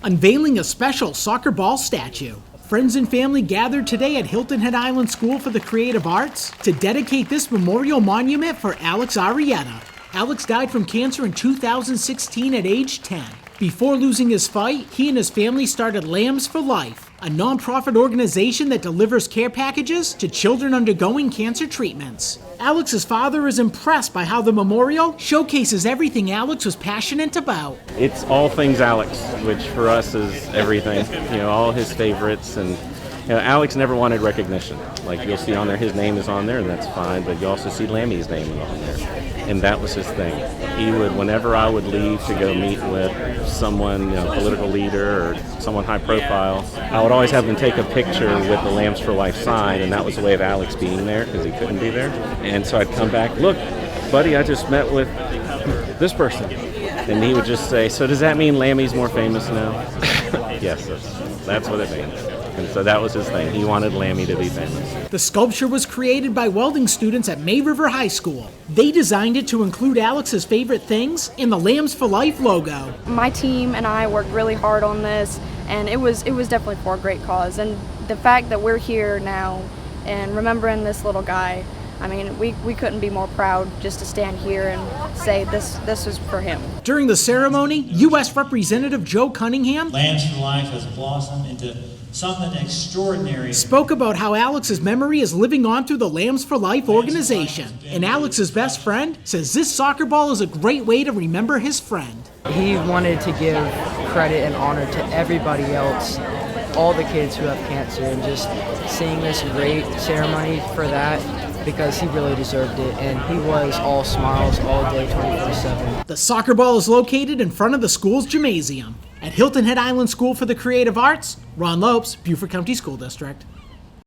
unveiling a special soccer ball statue. Friends and family gathered today at Hilton Head Island School for the Creative Arts to dedicate this memorial monument for Alex Arrieta. Alex died from cancer in 2016 at age 10. Before losing his fight, he and his family started Lambs for Life, a nonprofit organization that delivers care packages to children undergoing cancer treatments. Alex's father is impressed by how the memorial showcases everything Alex was passionate about. It's all things Alex, which for us is everything. All his favorites. And Alex never wanted recognition. Like you'll see on there, his name is on there, and that's fine. But you also see Lammy's name on there, and that was his thing. He would, whenever I would leave to go meet with someone, political leader or someone high profile, I would always have them take a picture with the Lambs for Life sign, and that was a way of Alex being there because he couldn't be there. And so I'd come back, look, buddy, I just met with this person. And he would just say, so does that mean Lammy's more famous now? Yes, that's what it means. And so that was his thing. He wanted Lammy to be famous. The sculpture was created by welding students at May River High School. They designed it to include Alex's favorite things in the Lambs for Life logo. My team and I worked really hard on this, and it was definitely for a great cause. And the fact that we're here now and remembering this little guy, I mean, we couldn't be more proud just to stand here and say this was for him. During the ceremony, U.S. Representative Joe Cunningham Lambs for Life has blossomed into something extraordinary. Spoke about how Alex's memory is living on through the Lambs for Life organization. And Alex's best friend says this soccer ball is a great way to remember his friend. He wanted to give credit and honor to everybody else, all the kids who have cancer, and just seeing this great ceremony for that, because he really deserved it, and he was all smiles all day, 24/7. The soccer ball is located in front of the school's gymnasium. At Hilton Head Island School for the Creative Arts, Ron Lopes, Beaufort County School District.